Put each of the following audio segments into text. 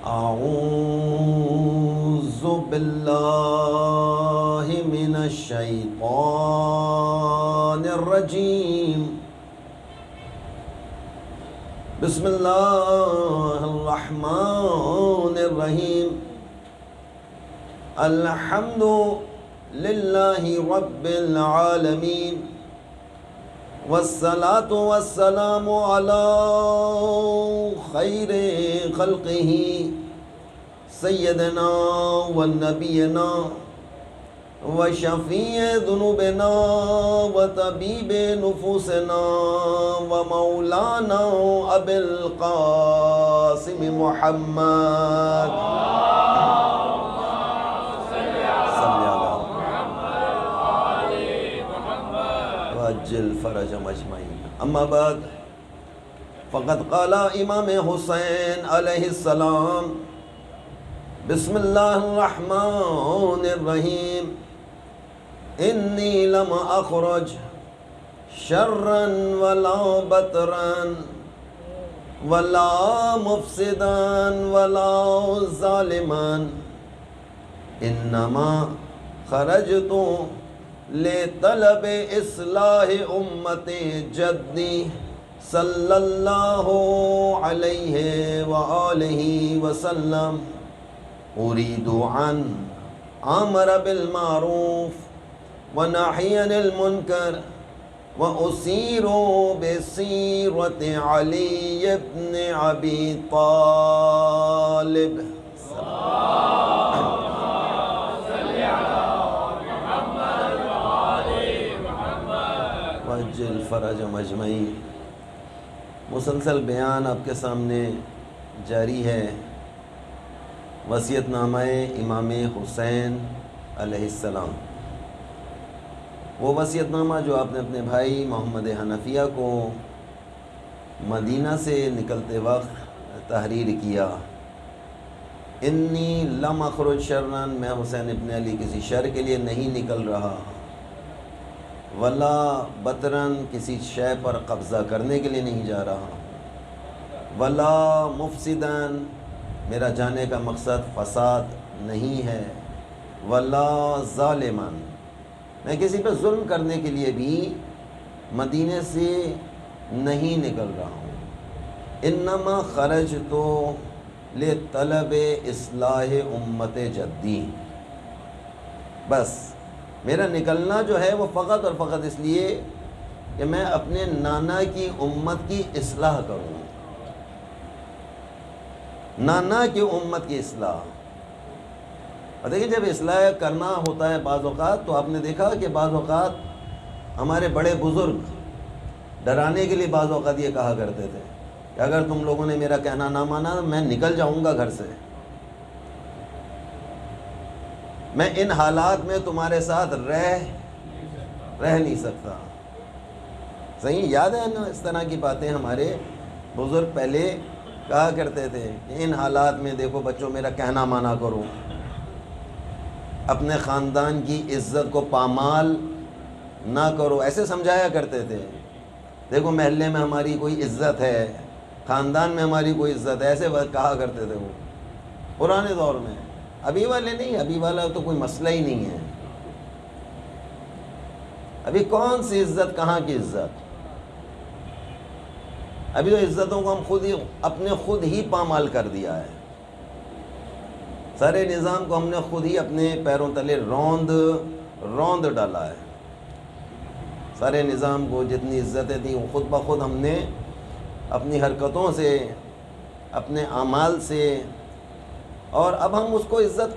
أعوذ بالله من الشيطان الرجيم. بسم الله الرحمن الرحيم. الحمد لله رب العالمين، والصلاة والسلام على خير خلقه سيدنا ونبينا وشفيع ذنوبنا وطبيب نفوسنا ومولانا أبي القاسم محمد وعجل فرجهم أجمعين. أما بعد، فقد قال امام حسین علیہ السلام: بسم اللہ الرحمن الرحیم. انی لم اخرج شرا ولا بطرا ولا مفسدا ولا ظالما، انما خرجت لطلب اصلاح امت جدی صلی اللہ علیہ وآلہ وسلم، اريد ان امر بالمعروف ونهي عن المنکر واسير بسيرة علي بن ابي طالب. وعجل فرجهم اجمعین. مسلسل بیان آپ کے سامنے جاری ہے وصیت نامہ امام حسین علیہ السلام. وہ وصیت نامہ جو آپ نے اپنے بھائی محمد حنفیہ کو مدینہ سے نکلتے وقت تحریر کیا. انی لم اخرج شرن، میں حسین ابن علی کسی شر کے لیے نہیں نکل رہا، ولا بطرن، کسی شے پر قبضہ کرنے کے لیے نہیں جا رہا، ولا مفسدن، میرا جانے کا مقصد فساد نہیں ہے، ولا ظالمن، میں کسی پہ ظلم کرنے کے لیے بھی مدینے سے نہیں نکل رہا ہوں. انما خرجت لطلب اصلاح امت جدی، بس میرا نکلنا جو ہے وہ فقط اور فقط اس لیے کہ میں اپنے نانا کی امت کی اصلاح کروں، نانا کی امت کی اصلاح. اور دیکھیں، جب اصلاح کرنا ہوتا ہے بعض اوقات، تو آپ نے دیکھا کہ بعض اوقات ہمارے بڑے بزرگ ڈرانے کے لیے بعض اوقات یہ کہا کرتے تھے کہ اگر تم لوگوں نے میرا کہنا نہ مانا میں نکل جاؤں گا گھر سے، میں ان حالات میں تمہارے ساتھ رہ نہیں سکتا. صحیح یاد ہے نا، اس طرح کی باتیں ہمارے بزرگ پہلے کہا کرتے تھے کہ ان حالات میں دیکھو بچوں میرا کہنا مانا کرو، اپنے خاندان کی عزت کو پامال نہ کرو، ایسے سمجھایا کرتے تھے. دیکھو محلے میں ہماری کوئی عزت ہے، خاندان میں ہماری کوئی عزت ہے، ایسے کہا کرتے تھے وہ پرانے دور میں. ابھی والے نہیں، ابھی والا تو کوئی مسئلہ ہی نہیں ہے. ابھی کون سی عزت، کہاں کی عزت؟ ابھی تو عزتوں کو ہم خود ہی پامال کر دیا ہے. سارے نظام کو ہم نے خود ہی اپنے پیروں تلے روند ڈالا ہے. سارے نظام کو جتنی عزتیں تھیں وہ خود بخود ہم نے اپنی حرکتوں سے، اپنے اعمال سے، اور اب ہم اس کو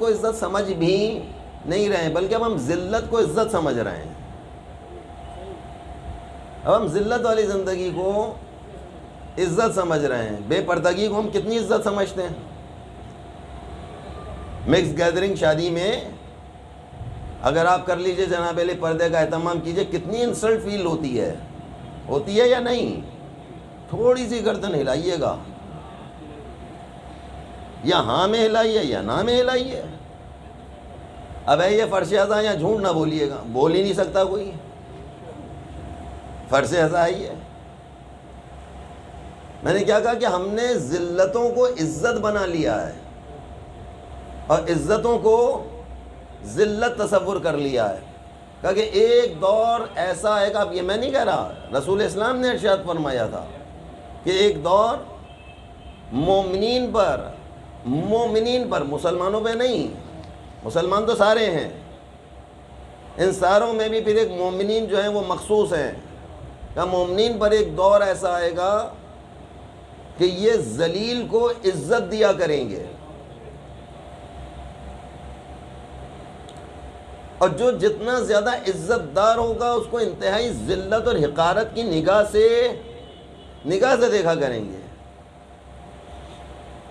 عزت سمجھ بھی نہیں رہے ہیں، بلکہ اب ہم ذلت کو عزت سمجھ رہے ہیں. اب ہم ذلت والی زندگی کو عزت سمجھ رہے ہیں. بے پردگی کو ہم کتنی عزت سمجھتے ہیں. مکس گیدرنگ شادی میں اگر آپ کر لیجئے جناب علی، پردے کا اہتمام کیجئے، کتنی انسلٹ فیل ہوتی ہے یا نہیں؟ تھوڑی سی گردن ہلائیے گا، یا ہاں میں ہلائیے یا نہ میں ہلائیے. اب ہے یہ فرش ازاں یا جھوٹ نہ بولیے گا، بول ہی نہیں سکتا کوئی. فرش ازاں ہی ہے. میں نے کیا کہا کہ ہم نے ذلتوں کو عزت بنا لیا ہے. اور عزتوں کو ذلت تصور کر لیا ہے. کہا کہ ایک دور ایسا آئے گا، اب یہ میں نہیں کہہ رہا، رسول اسلام نے ارشاد فرمایا تھا کہ ایک دور مومنین پر، مسلمانوں پہ نہیں، مسلمان تو سارے ہیں، ان ساروں میں بھی پھر ایک مومنین جو ہیں وہ مخصوص ہیں. کہ مومنین پر ایک دور ایسا آئے گا کہ یہ ذلیل کو عزت دیا کریں گے، اور جو جتنا زیادہ عزت دار ہوگا اس کو انتہائی ذلت اور حقارت کی نگاہ سے دیکھا کریں گے.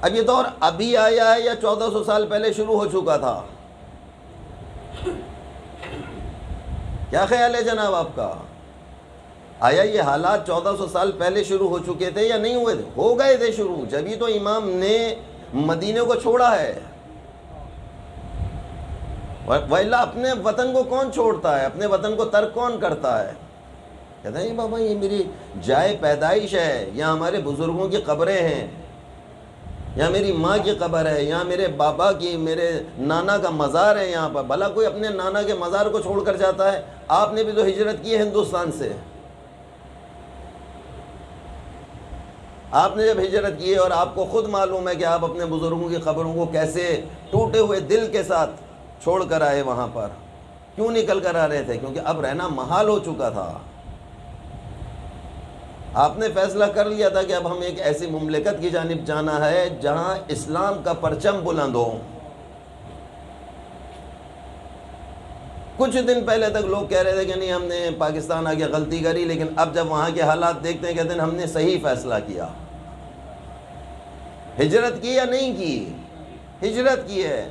اب یہ دور ابھی آیا ہے یا 1400 سال پہلے شروع ہو چکا تھا؟ کیا خیال ہے جناب آپ کا؟ آیا یہ حالات 1400 سال پہلے شروع ہو چکے تھے یا نہیں ہوئے تھے؟ ہو گئے تھے شروع، جبھی تو امام نے مدینے کو چھوڑا ہے. وَإِلَّا اپنے وطن کو کون چھوڑتا ہے؟ اپنے وطن کو ترک کون کرتا ہے؟ کہتا ہے بابا یہ میری جائے پیدائش ہے، یہاں ہمارے بزرگوں کی قبریں ہیں، یہاں میری ماں کی قبر ہے، یہاں میرے بابا کی، میرے نانا کا مزار ہے یہاں پر. بھلا کوئی اپنے نانا کے مزار کو چھوڑ کر جاتا ہے؟ آپ نے بھی تو ہجرت کی ہے ہندوستان سے. آپ نے جب ہجرت کی ہے اور آپ کو خود معلوم ہے کہ آپ اپنے بزرگوں کی قبروں کو کیسے ٹوٹے ہوئے دل کے ساتھ چھوڑ کر آئے، وہاں پر کیوں نکل کر آ رہے تھے؟ کیونکہ اب رہنا محال ہو چکا تھا. آپ نے فیصلہ کر لیا تھا کہ اب ہم ایک ایسی مملکت کی جانب جانا ہے جہاں اسلام کا پرچم بلند ہو. کچھ دن پہلے تک لوگ کہہ رہے تھے کہ نہیں ہم نے پاکستان آگے غلطی کری، لیکن اب جب وہاں کے حالات دیکھتے ہیں کہتے ہیں ہم نے صحیح فیصلہ کیا. ہجرت کی یا نہیں کی؟ ہجرت کی ہے.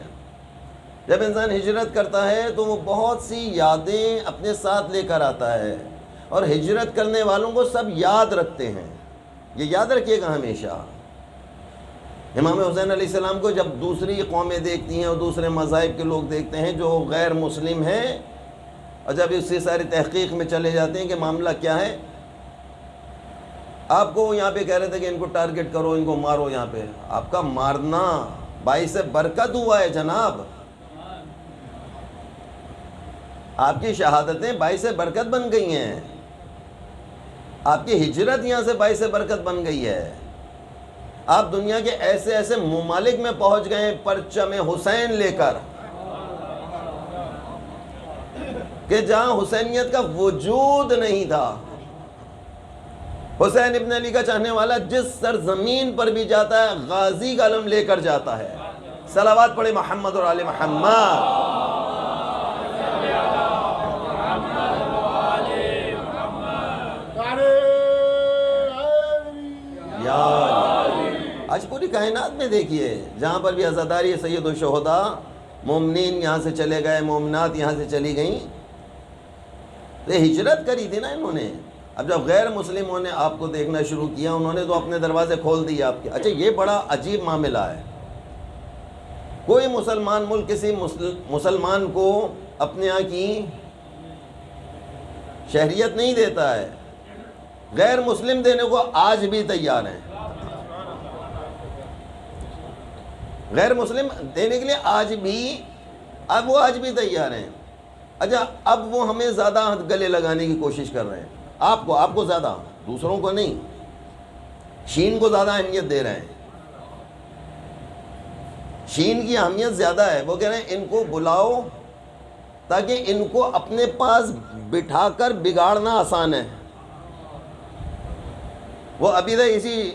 جب انسان ہجرت کرتا ہے تو وہ بہت سی یادیں اپنے ساتھ لے کر آتا ہے، اور ہجرت کرنے والوں کو سب یاد رکھتے ہیں. یہ یاد رکھیے گا ہمیشہ. امام حسین علیہ السلام کو جب دوسری قومیں دیکھتی ہیں اور دوسرے مذاہب کے لوگ دیکھتے ہیں جو غیر مسلم ہیں، اور جب اس سے ساری تحقیق میں چلے جاتے ہیں کہ معاملہ کیا ہے، آپ کو یہاں پہ کہہ رہے تھے کہ ان کو ٹارگٹ کرو، ان کو مارو. یہاں پہ آپ کا مارنا باعث برکت ہوا ہے جناب. آپ کی شہادتیں باعث برکت بن گئی ہیں. آپ کی ہجرت یہاں سے باعث برکت بن گئی ہے. آپ دنیا کے ایسے ایسے ممالک میں پہنچ گئے پرچم حسین لے کر کہ جہاں حسینیت کا وجود نہیں تھا. حسین ابن علی کا چاہنے والا جس سرزمین پر بھی جاتا ہے غازی کا علم لے کر جاتا ہے. صلوات پڑھے محمد اور آل محمد. آج پوری کائنات میں دیکھیے جہاں پر بھی عزاداری سید الشہداء، مومنین یہاں سے چلے گئے، مومنات یہاں سے چلی گئیں. تو ہجرت کری تھی نا انہوں نے. اب جب غیر مسلموں نے آپ کو دیکھنا شروع کیا، انہوں نے تو اپنے دروازے کھول دیے آپ کے. اچھا یہ بڑا عجیب معاملہ ہے. کوئی مسلمان ملک کسی مسلمان کو اپنے یہاں کی شہریت نہیں دیتا ہے. غیر مسلم دینے کو آج بھی تیار ہیں. غیر مسلم دینے کے لیے آج بھی تیار ہیں. اچھا اب وہ ہمیں زیادہ گلے لگانے کی کوشش کر رہے ہیں. آپ کو زیادہ، دوسروں کو نہیں. شین کو زیادہ اہمیت دے رہے ہیں. شین کی اہمیت زیادہ ہے. وہ کہہ رہے ہیں ان کو بلاؤ تاکہ ان کو اپنے پاس بٹھا کر بگاڑنا آسان ہے. وہ ابھی تک اسی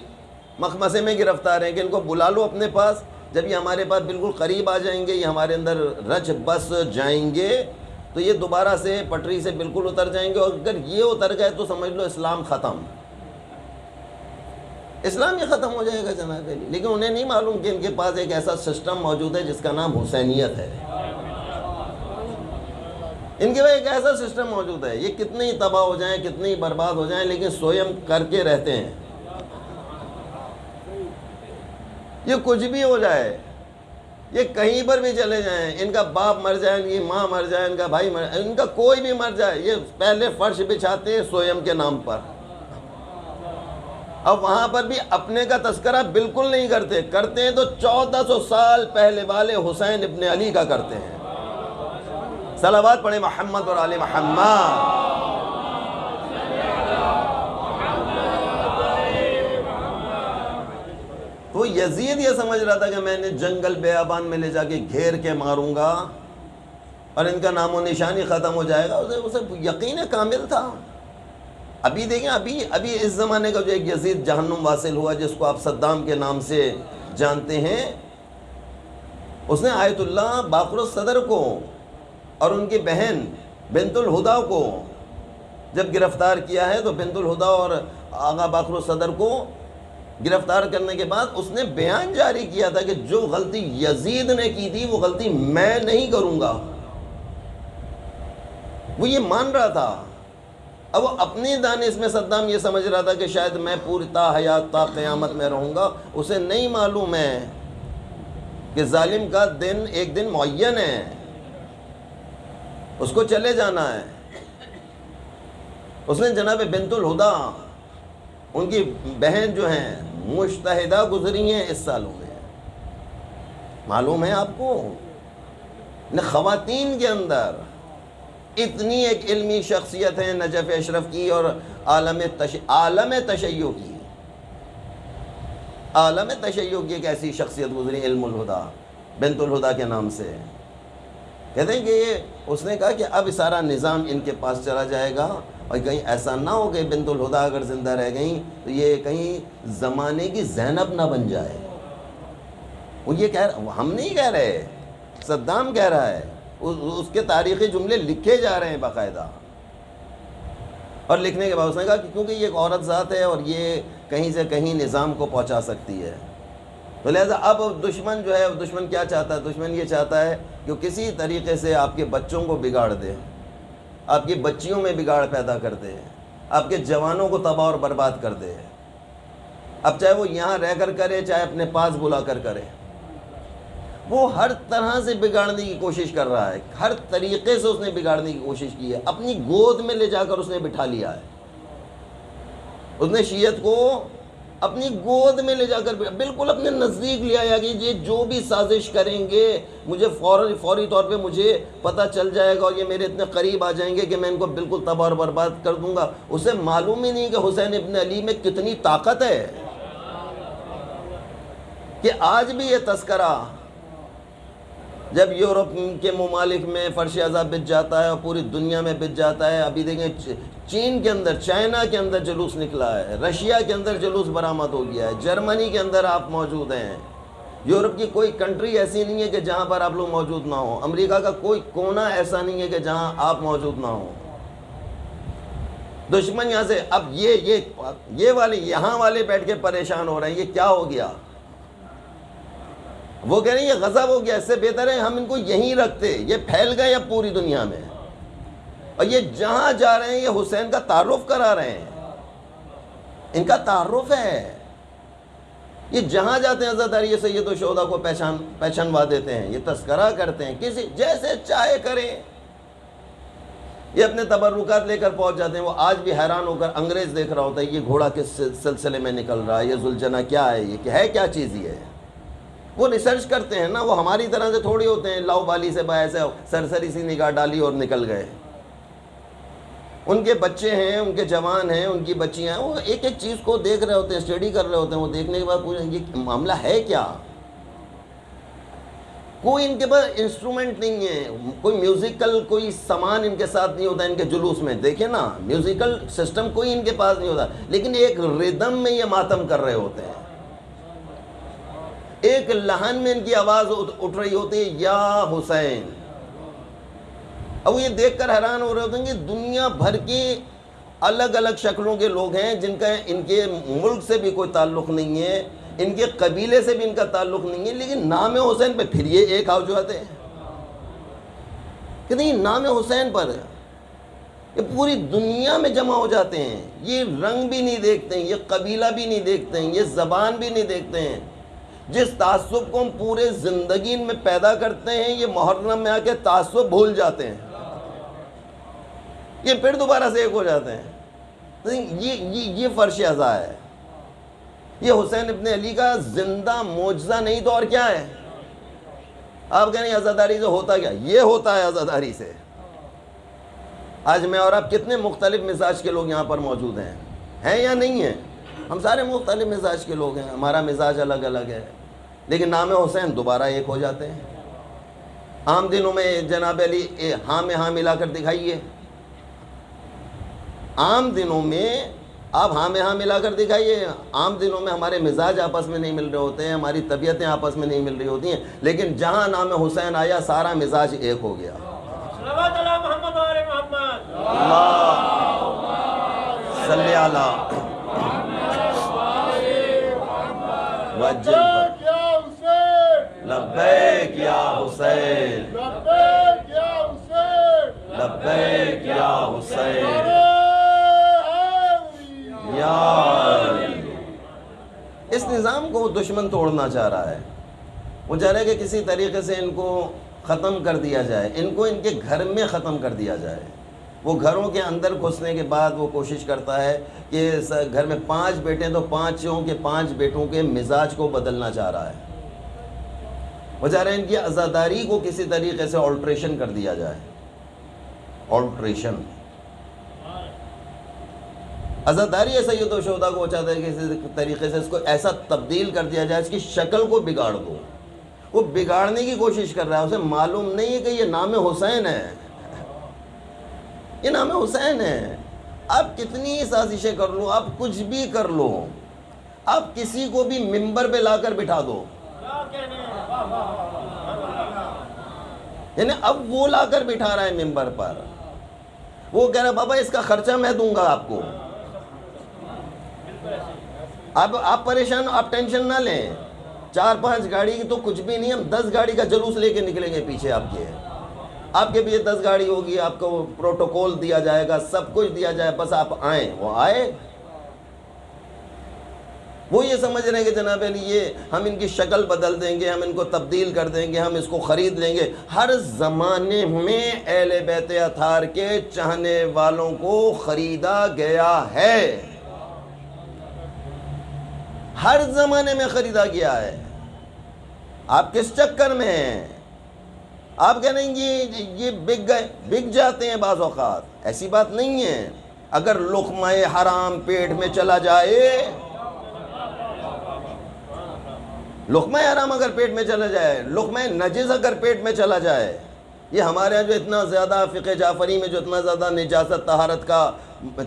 مخمسے میں گرفتار ہیں کہ ان کو بلا لو اپنے پاس. جب یہ ہمارے پاس بالکل قریب آ جائیں گے، یہ ہمارے اندر رچ بس جائیں گے، تو یہ دوبارہ سے پٹری سے بالکل اتر جائیں گے. اور اگر یہ اتر گئے تو سمجھ لو اسلام ختم. اسلام یہ ختم ہو جائے گا جناب علی. لیکن انہیں نہیں معلوم کہ ان کے پاس ایک ایسا سسٹم موجود ہے جس کا نام حسینیت ہے. ان کے پاس ایک ایسا سسٹم موجود ہے. یہ کتنے ہی تباہ ہو جائیں، کتنے ہی برباد ہو جائیں، لیکن سوئم کر کے رہتے ہیں. یہ کچھ بھی ہو جائے، یہ کہیں پر بھی چلے جائیں، ان کا باپ مر جائے، ان کی ماں مر جائے، ان کا بھائی مر جائے، ان کا کوئی بھی مر جائے، یہ پہلے فرش بچھاتے ہیں سوئم کے نام پر. اب وہاں پر بھی اپنے کا تذکرہ بالکل نہیں کرتے، کرتے ہیں تو 1400 سال پہلے والے حسین ابن علی کا کرتے ہیں۔ صلوات پڑھیں محمد اور آل محمد۔ تو یزید یہ سمجھ رہا تھا کہ میں نے جنگل بیابان میں لے جا کے گھیر کے ماروں گا اور ان کا نام و نشانی ختم ہو جائے گا، اسے یقین کامل تھا۔ ابھی دیکھیں، ابھی اس زمانے کا جو ایک یزید جہنم واصل ہوا جس کو آپ صدام کے نام سے جانتے ہیں، اس نے آیت اللہ باقر الصدر کو اور ان کی بہن بنت الہدا کو جب گرفتار کیا ہے، تو بنت الہدا اور آغا باقر الصدر کو گرفتار کرنے کے بعد اس نے بیان جاری کیا تھا کہ جو غلطی یزید نے کی تھی وہ غلطی میں نہیں کروں گا۔ وہ یہ مان رہا تھا۔ اب وہ اپنی دانش میں صدام یہ سمجھ رہا تھا کہ شاید میں پوری تا حیات تا قیامت میں رہوں گا، اسے نہیں معلوم ہے کہ ظالم کا دن ایک دن معین ہے، اس کو چلے جانا ہے۔ اس نے جناب بنت الہدا، ان کی بہن جو ہیں مجتہدہ گزری ہیں اس سالوں میں، معلوم ہے آپ کو؟ خواتین کے اندر اتنی ایک علمی شخصیت ہے نجف اشرف کی اور عالم تشیع کی، عالم تشیع کی ایک ایسی شخصیت گزری، علم الہدا، بنت الہدا کے نام سے۔ کہتے ہیں کہ اس نے کہا کہ اب سارا نظام ان کے پاس چلا جائے گا، اور کہیں ایسا نہ ہو کہ بنت الہدا اگر زندہ رہ گئیں تو یہ کہیں زمانے کی زینب نہ بن جائے۔ وہ یہ کہہ رہا، ہم نہیں کہہ رہے، صدام کہہ رہا ہے، اس کے تاریخی جملے لکھے جا رہے ہیں باقاعدہ۔ اور لکھنے کے بعد اس نے کہا کہ کیونکہ یہ ایک عورت ذات ہے اور یہ کہیں سے کہیں نظام کو پہنچا سکتی ہے، تو لہذا اب دشمن جو ہے، دشمن کیا چاہتا ہے؟ دشمن یہ چاہتا ہے کہ کسی طریقے سے آپ کے بچوں کو بگاڑ دے، آپ کی بچیوں میں بگاڑ پیدا کر دے، آپ کے جوانوں کو تباہ اور برباد کر دے۔ اب چاہے وہ یہاں رہ کر کرے، چاہے اپنے پاس بلا کر کرے، وہ ہر طرح سے بگاڑنے کی کوشش کر رہا ہے، ہر طریقے سے اس نے بگاڑنے کی کوشش کی ہے۔ اپنی گود میں لے جا کر اس نے بٹھا لیا ہے، اس نے شیعت کو اپنی گود میں لے جا کر بالکل اپنے نزدیک لے آیا کہ یہ جو بھی سازش کریں گے مجھے فوری طور پہ مجھے پتہ چل جائے گا اور یہ میرے اتنے قریب آ جائیں گے کہ میں ان کو بالکل تباہ اور برباد کر دوں گا۔ اسے معلوم ہی نہیں کہ حسین ابن علی میں کتنی طاقت ہے کہ آج بھی یہ تذکرہ جب یورپ کے ممالک میں فرش عذاب بچ جاتا ہے اور پوری دنیا میں بچ جاتا ہے۔ ابھی دیکھیں چین کے اندر، چائنا کے اندر جلوس نکلا ہے، رشیا کے اندر جلوس برآمد ہو گیا ہے، جرمنی کے اندر آپ موجود ہیں، یورپ کی کوئی کنٹری ایسی نہیں ہے کہ جہاں پر آپ لوگ موجود نہ ہوں، امریکہ کا کوئی کونا ایسا نہیں ہے کہ جہاں آپ موجود نہ ہوں۔ دشمن یہاں سے اب یہ والے یہاں والے بیٹھ کے پریشان ہو رہے ہیں، یہ کیا ہو گیا؟ وہ کہہ رہے ہیں یہ غضب ہو گیا، اس سے بہتر ہے ہم ان کو یہیں رکھتے، یہ پھیل گئے اب پوری دنیا میں، اور یہ جہاں جا رہے ہیں یہ حسین کا تعارف کرا رہے ہیں، ان کا تعارف ہے، یہ جہاں جاتے ہیں حضرت علی سید الشہداء کو پہچانوا دیتے ہیں، یہ تذکرہ کرتے ہیں، کسی جیسے چاہے کریں، یہ اپنے تبرکات لے کر پہنچ جاتے ہیں۔ وہ آج بھی حیران ہو کر انگریز دیکھ رہا ہوتا ہے یہ گھوڑا کس سلسلے میں نکل رہا ہے، یہ ذوالجناح کیا ہے، یہ ہے کیا چیز یہ ہے؟ وہ ریسرچ کرتے ہیں نا، وہ ہماری طرح سے تھوڑی ہوتے ہیں لاؤ بالی سے باعث سرسری سی نگاہ ڈالی اور نکل گئے۔ ان کے بچے ہیں، ان کے جوان ہیں، ان کی بچیاں ہیں، وہ ایک ایک چیز کو دیکھ رہے ہوتے ہیں، اسٹڈی کر رہے ہوتے ہیں۔ وہ دیکھنے کے بعد پوچھیں یہ معاملہ ہے کیا؟ کوئی ان کے پاس انسٹرومنٹ نہیں ہے، کوئی میوزیکل کوئی سامان ان کے ساتھ نہیں ہوتا ان کے جلوس میں، دیکھیں نا میوزیکل سسٹم کوئی ان کے پاس نہیں ہوتا، لیکن ایک ردم میں یہ ماتم کر رہے ہوتے ہیں، ایک لہن میں ان کی آواز اٹھ رہی ہوتی ہے، یا حسین۔ اب وہ یہ دیکھ کر حیران ہو رہے ہوتے ہیں کہ دنیا بھر کی الگ الگ شکلوں کے لوگ ہیں جن کا ان کے ملک سے بھی کوئی تعلق نہیں ہے، ان کے قبیلے سے بھی ان کا تعلق نہیں ہے، لیکن نام حسین پہ پھر یہ ایک آؤ جاتے ہیں کہ نہیں نام حسین پر یہ پوری دنیا میں جمع ہو جاتے ہیں۔ یہ رنگ بھی نہیں دیکھتے ہیں، یہ قبیلہ بھی نہیں دیکھتے ہیں، یہ زبان بھی نہیں دیکھتے ہیں۔ جس تعصب کو ہم پورے زندگی میں پیدا کرتے ہیں یہ محرم میں آ کے تعصب بھول جاتے ہیں، یہ پھر دوبارہ سے ایک ہو جاتے ہیں۔ یہ فرش عزا ہے، یہ حسین ابن علی کا زندہ معجزہ نہیں تو اور کیا ہے؟ آپ کہیں عزاداری سے ہوتا کیا؟ یہ ہوتا ہے عزاداری سے. آج میں اور آپ کتنے مختلف مزاج کے لوگ یہاں پر موجود ہیں یا نہیں ہیں؟ ہم سارے مختلف مزاج کے لوگ ہیں، ہمارا مزاج الگ الگ ہے، لیکن نام حسین دوبارہ ایک ہو جاتے ہیں. عام دنوں میں جناب علی ہاں میں ہاں ملا کر دکھائیے، عام دنوں میں آپ ہاں میں ہاں ملا کر دکھائیے. عام دنوں میں ہمارے مزاج آپس میں نہیں مل رہے ہوتے ہیں، ہماری طبیعتیں آپس میں نہیں مل رہی ہوتی ہیں، لیکن جہاں نام حسین آیا سارا مزاج ایک ہو گیا. صلوات علی محمد و آل محمد. صلی اللہ لبیک یا حسین، لبیک یا حسین، لبیک یا حسین، لبیک یا حسین یا علی. اس نظام کو دشمن توڑنا چاہ رہا ہے. وہ چاہ رہا ہے کہ کسی طریقے سے ان کو ختم کر دیا جائے، ان کو ان کے گھر میں ختم کر دیا جائے. وہ گھروں کے اندر گھسنے کے بعد وہ کوشش کرتا ہے کہ گھر میں 5 بیٹے ہیں تو 5 بیٹوں کے مزاج کو بدلنا چاہ رہا ہے. وہ چاہ رہے ہیں ان کی عزاداری کو کسی طریقے سے آلٹریشن کر دیا جائے. آلٹریشن عزاداری ہے سید و شہداء کو وہ چاہتا ہے کہ کسی طریقے سے اس کو ایسا تبدیل کر دیا جائے، اس کی شکل کو بگاڑ دو. وہ بگاڑنے کی کوشش کر رہا ہے، اسے معلوم نہیں ہے کہ یہ نام حسین ہے، یہ نام حسین ہے. آپ کتنی سازشیں کر لو، آپ کچھ بھی کر لو، آپ کسی کو بھی ممبر پہ لا کر بٹھا دو، یعنی اب وہ لا کر بٹھا رہا ہے ممبر پر. وہ کہہ رہا ہے بابا اس کا خرچہ میں دوں گا آپ کو، اب آپ پریشان، آپ ٹینشن نہ لیں. 4-5 گاڑی کی تو کچھ بھی نہیں، ہم 10 گاڑی کا جلوس لے کے نکلیں گے پیچھے آپ کے بھی 10 گاڑی ہوگی، آپ کو پروٹوکول دیا جائے گا، سب کچھ دیا جائے، بس آپ آئیں. وہ آئے، وہ یہ سمجھ رہے ہیں کہ جناب علی یہ ہم ان کی شکل بدل دیں گے، ہم ان کو تبدیل کر دیں گے، ہم اس کو خرید لیں گے. ہر زمانے میں اہل بیت اطہار کے چاہنے والوں کو خریدا گیا ہے، ہر زمانے میں خریدا گیا ہے. آپ کس چکر میں ہیں؟ آپ کہہ رہے ہیں یہ بک گئے، بک جاتے ہیں بعض اوقات، ایسی بات نہیں ہے. اگر لقمہ حرام پیٹ میں چلا جائے، لقمہ حرام اگر پیٹ میں چلا جائے، لقمہ نجس اگر پیٹ میں چلا جائے، یہ ہمارے یہاں جو اتنا زیادہ فقہ جعفری میں جو اتنا زیادہ نجاست طہارت کا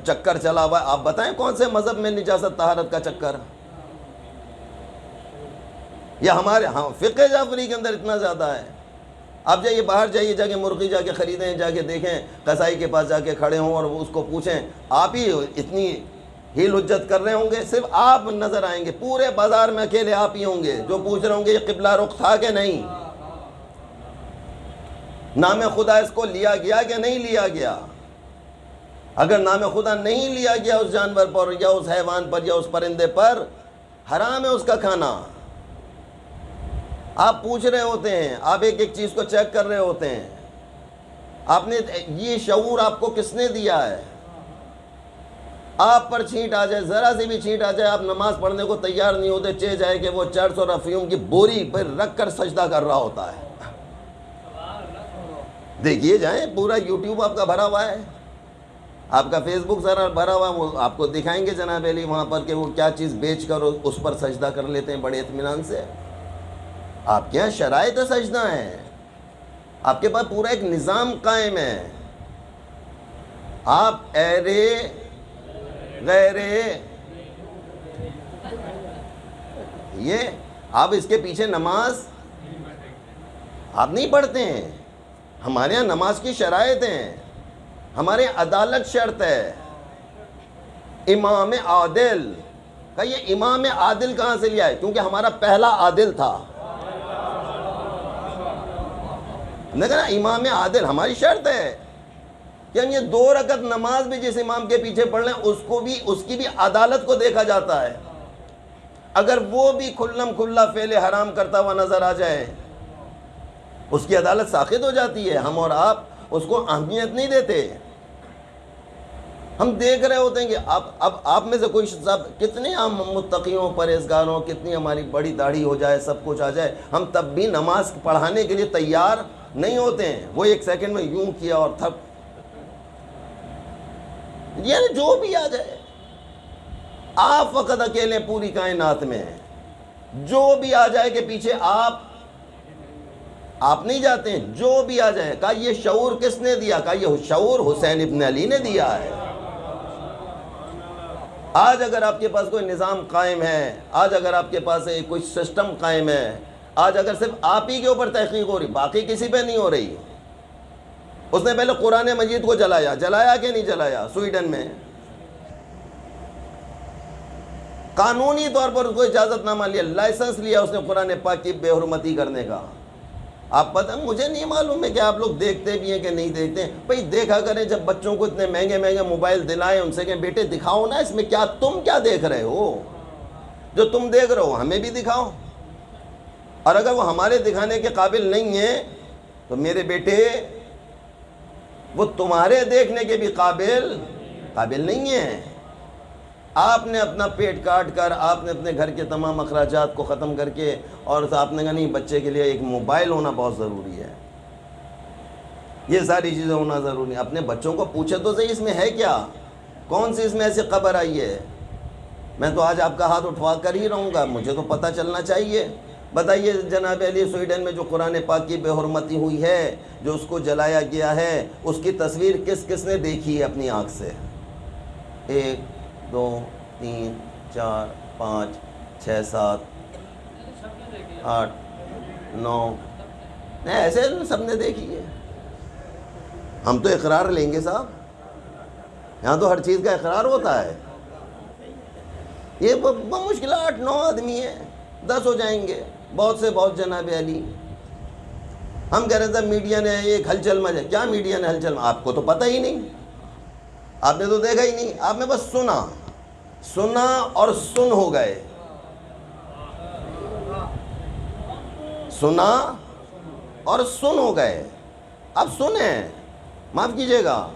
چکر چلا ہوا ہے، آپ بتائیں کون سے مذہب میں نجاست طہارت کا چکر؟ یا ہمارے ہاں فقہ جعفری کے اندر اتنا زیادہ ہے. آپ جائیے باہر جائیے، جا کے مرغی جا کے خریدیں، جا کے دیکھیں، قصائی کے پاس جا کے کھڑے ہوں اور اس کو پوچھیں، آپ ہی اتنی ہیل حجت کر رہے ہوں گے، صرف آپ نظر آئیں گے، پورے بازار میں اکیلے آپ ہی ہوں گے جو پوچھ رہے ہوں گے یہ قبلہ رخ تھا کہ نہیں، نام خدا اس کو لیا گیا کہ نہیں لیا گیا. اگر نام خدا نہیں لیا گیا اس جانور پر یا اس حیوان پر یا اس پرندے پر، حرام ہے اس کا کھانا. آپ پوچھ رہے ہوتے ہیں، آپ ایک ایک چیز کو چیک کر رہے ہوتے ہیں. آپ نے یہ شعور آپ کو کس نے دیا ہے؟ آپ پر چھینٹ آ جائے، ذرا سی بھی چھینٹ آ جائے، آپ نماز پڑھنے کو تیار نہیں ہوتے، چہ جائے کہ وہ چرس اور افیون کی بوری پر رکھ کر سجدہ کر رہا ہوتا ہے. دیکھیے جائیں، پورا یوٹیوب آپ کا بھرا ہوا ہے، آپ کا فیس بک ذرا بھرا ہوا ہے، وہ آپ کو دکھائیں گے جناب علی وہاں پر کہ وہ کیا چیز بیچ کر اس پر سجدہ کر لیتے ہیں بڑے اطمینان سے. آپ کے یہاں شرائط سجدہ ہیں، آپ کے پاس پورا ایک نظام قائم ہے. آپ ایرے غیرے یہ آپ اس کے پیچھے نماز آپ نہیں پڑھتے ہیں. ہمارے یہاں نماز کی شرائط ہیں، ہمارے عدالت شرط ہے. امام عادل کا یہ امام عادل کہاں سے لیا ہے؟ کیونکہ ہمارا پہلا عادل تھا. کہا امام عادل ہماری شرط ہے کہ ہم یہ 2 رکعت نماز بھی جس امام کے پیچھے پڑھ لیں اس کی بھی عدالت کو دیکھا جاتا ہے. اگر وہ بھی کھلم کھلا فعل حرام کرتا ہوا نظر آ جائے اس کی عدالت ساخط ہو جاتی ہے. ہم اور آپ اس کو اہمیت نہیں دیتے. ہم دیکھ رہے ہوتے ہیں کہ اب آپ میں سے کوئی سب کتنے ہم متقیوں پرہیزگاروں، کتنی ہماری بڑی داڑھی ہو جائے، سب کچھ آ جائے، ہم تب بھی نماز پڑھانے کے لیے تیار نہیں ہوتے ہیں. وہ 1 سیکنڈ میں یوں کیا اور تھک. یعنی جو بھی آ جائے، آپ وقت اکیلے پوری کائنات میں ہیں، جو بھی آ جائے کہ پیچھے آپ نہیں جاتے ہیں. جو بھی آ جائے. کہا یہ شعور کس نے دیا؟ کہا یہ شعور حسین ابن علی نے دیا ہے. آج اگر آپ کے پاس کوئی نظام قائم ہے، آج اگر آپ کے پاس کوئی سسٹم قائم ہے، آج اگر صرف آپ ہی کے اوپر تحقیق ہو رہی، باقی کسی پہ نہیں ہو رہی. اس نے پہلے قرآن مجید کو جلایا کہ نہیں جلایا؟ سویڈن میں قانونی طور پر اس کو اجازت نامہ لیا، لائسنس لیا اس نے قرآن پاک کی بے حرمتی کرنے کا. آپ پتہ، مجھے نہیں معلوم ہے کہ آپ لوگ دیکھتے بھی ہیں کہ نہیں دیکھتے ہیں. بھئی دیکھا کریں. جب بچوں کو اتنے مہنگے مہنگے موبائل دلائیں، ان سے کہیں بیٹے دکھاؤ نا اس میں تم کیا دیکھ رہے ہو، جو تم دیکھ رہے ہو ہمیں بھی دکھاؤ. اور اگر وہ ہمارے دکھانے کے قابل نہیں ہیں تو میرے بیٹے وہ تمہارے دیکھنے کے بھی قابل نہیں ہیں. آپ نے اپنا پیٹ کاٹ کر، آپ نے اپنے گھر کے تمام اخراجات کو ختم کر کے، اور آپ نے کہا نہیں بچے کے لیے ایک موبائل ہونا بہت ضروری ہے، یہ ساری چیزیں ہونا ضروری ہے. اپنے بچوں کو پوچھے تو صحیح اس میں ہے کیا، کون سی اس میں ایسی خبر آئی ہے. میں تو آج آپ کا ہاتھ اٹھوا کر ہی رہوں گا، مجھے تو پتہ چلنا چاہیے. بتائیے جناب علی، سویڈن میں جو قرآن پاک کی بے حرمتی ہوئی ہے، جو اس کو جلایا گیا ہے، اس کی تصویر کس کس نے دیکھی ہے اپنی آنکھ سے؟ 1 2 3 4 5 6 7 8 9 نہیں، ایسے سب نے دیکھی ہے. ہم تو اقرار لیں گے صاحب، یہاں تو ہر چیز کا اقرار ہوتا ہے. یہ مشکل 8 9 آدمی ہیں، 10 ہو جائیں گے بہت سے بہت. جناب علی ہم کہہ رہے تھے میڈیا نے ایک ہلچل مچائی. کیا میڈیا نے ہلچل؟ آپ کو تو پتہ ہی نہیں، آپ نے تو دیکھا ہی نہیں، آپ نے بس سنا اور سن ہو گئے. سنا اور سن ہو گئے. اب سنیں، معاف کیجئے گا،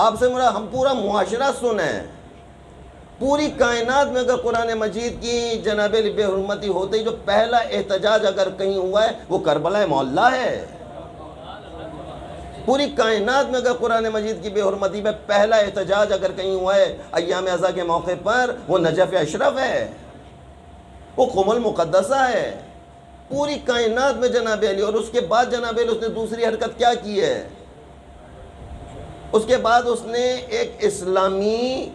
آپ سے مراد ہم پورا معاشرہ سنیں. پوری کائنات میں اگر قرآن مجید کی جناب بے حرمتی ہوتے ہی جو پہلا احتجاج اگر کہیں ہوا ہے وہ کربلا معلیٰ ہے. پوری کائنات میں اگر قرآن مجید کی بے حرمتی میں پہلا احتجاج اگر کہیں ہوا ہے ایام عزا کے موقع پر، وہ نجف اشرف ہے، وہ قم المقدسہ ہے. پوری کائنات میں جناب علی. اور اس کے بعد جناب علی اس نے دوسری حرکت کیا کی ہے؟ اس کے بعد اس نے ایک اسلامی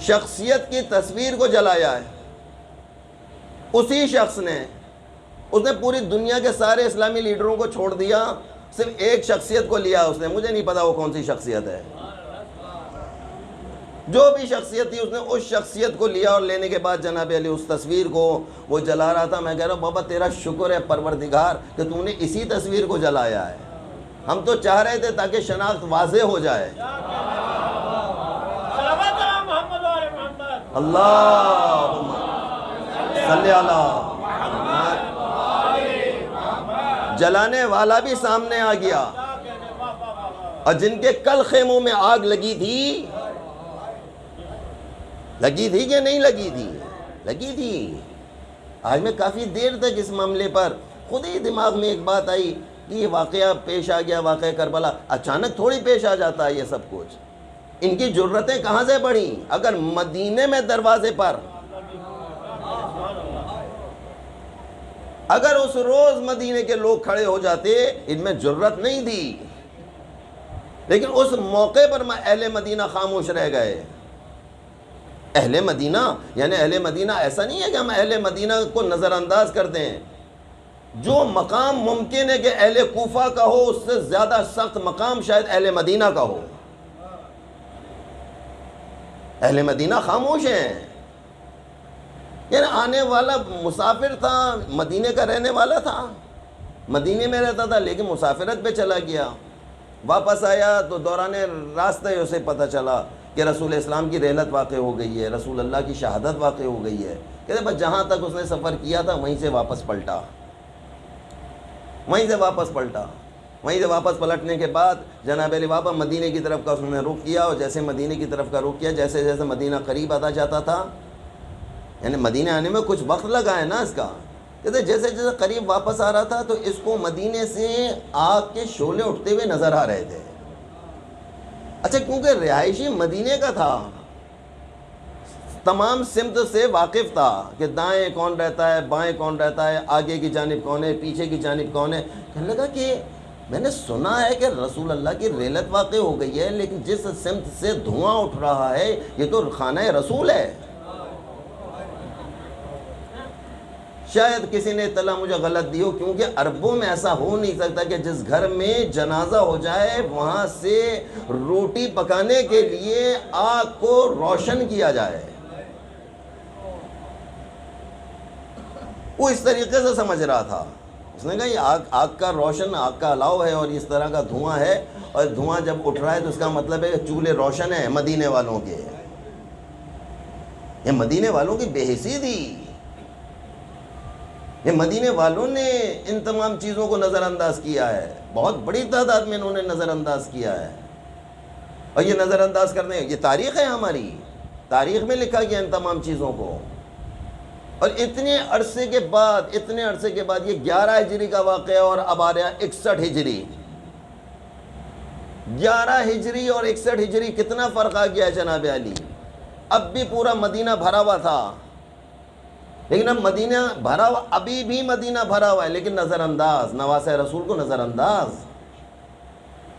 شخصیت کی تصویر کو جلایا ہے. اسی شخص نے، اس نے پوری دنیا کے سارے اسلامی لیڈروں کو چھوڑ دیا، صرف ایک شخصیت کو لیا اس نے. مجھے نہیں پتا وہ کون سی شخصیت ہے، جو بھی شخصیت تھی اس نے اس شخصیت کو لیا. اور لینے کے بعد جناب علی اس تصویر کو وہ جلا رہا تھا. میں کہہ رہا ہوں بابا تیرا شکر ہے پروردگار کہ تو نے اسی تصویر کو جلایا ہے. ہم تو چاہ رہے تھے تاکہ شناخت واضح ہو جائے. اللہم صلی اللہ. جلانے والا بھی سامنے آ گیا، اور جن کے کل خیموں میں آگ لگی تھی کہ نہیں لگی تھی؟ لگی تھی. آج میں کافی دیر تک اس معاملے پر خود ہی دماغ میں ایک بات آئی کہ یہ واقعہ پیش آ گیا، واقعہ کربلا اچانک تھوڑی پیش آ جاتا ہے یہ سب کچھ. ان کی جرتیں کہاں سے بڑھیں؟ اگر مدینے میں دروازے پر اگر اس روز مدینے کے لوگ کھڑے ہو جاتے، ان میں جرت نہیں تھی. لیکن اس موقع پر اہل مدینہ خاموش رہ گئے. اہل مدینہ یعنی اہل مدینہ ایسا نہیں ہے کہ ہم اہل مدینہ کو نظر انداز کرتے ہیں. جو مقام ممکن ہے کہ اہل کوفہ کا ہو، اس سے زیادہ سخت مقام شاید اہل مدینہ کا ہو. اہل مدینہ خاموش ہیں. یعنی آنے والا مسافر تھا، مدینے کا رہنے والا تھا، مدینے میں رہتا تھا لیکن مسافرت پہ چلا گیا. واپس آیا تو دوران راستہ اسے پتہ چلا کہ رسول اسلام کی رحلت واقع ہو گئی ہے، رسول اللہ کی شہادت واقع ہو گئی ہے. کہتے بس جہاں تک اس نے سفر کیا تھا وہیں سے واپس پلٹا. وہیں سے واپس پلٹنے کے بعد جناب علی واپس مدینے کی طرف کا اس نے رخ کیا، اور جیسے مدینے کی طرف کا رخ کیا، جیسے جیسے مدینہ قریب آتا جاتا تھا، یعنی مدینے آنے میں کچھ وقت لگا ہے نا اس کا، کہتے جیسے جیسے قریب واپس آ رہا تھا تو اس کو مدینے سے آگ کے شعلے اٹھتے ہوئے نظر آ رہے تھے۔ اچھا کیونکہ رہائشی مدینے کا تھا، تمام سمت سے واقف تھا کہ دائیں کون رہتا ہے، بائیں کون رہتا ہے، آگے کی جانب کون ہے، پیچھے کی جانب کون ہے۔ کہنے لگا کہ میں نے سنا ہے کہ رسول اللہ کی ریلت واقع ہو گئی ہے، لیکن جس سمت سے دھواں اٹھ رہا ہے یہ تو خانہ رسول ہے۔ شاید کسی نے اطلاع مجھے غلط دی ہو، کیونکہ عربوں میں ایسا ہو نہیں سکتا کہ جس گھر میں جنازہ ہو جائے وہاں سے روٹی پکانے کے لیے آگ کو روشن کیا جائے۔ وہ اس طریقے سے سمجھ رہا تھا، اس نے کہا یہ آگ کا روشن، آگ کا الاؤ ہے اور اس طرح کا دھواں ہے، اور دھواں جب اٹھ رہا ہے تو اس کا مطلب ہے کہ چولہے روشن ہیں مدینے والوں کے۔ یہ مدینے والوں کی بے حسی تھی، یہ مدینے والوں نے ان تمام چیزوں کو نظر انداز کیا ہے، بہت بڑی تعداد میں انہوں نے نظر انداز کیا ہے۔ اور یہ نظر انداز کرنے، یہ تاریخ ہے ہماری، تاریخ میں لکھا گیا ان تمام چیزوں کو۔ اور اتنے عرصے کے بعد یہ 11 ہجری کا واقعہ اور اب آ رہا 61 ہجری۔ 11 ہجری اور 61 ہجری کتنا فرق آ گیا ہے جناب علی۔ اب بھی پورا مدینہ بھرا ہوا تھا، لیکن اب مدینہ بھرا ہوا، ابھی بھی مدینہ بھرا ہوا ہے، لیکن نظر انداز، نواسہ رسول کو نظر انداز۔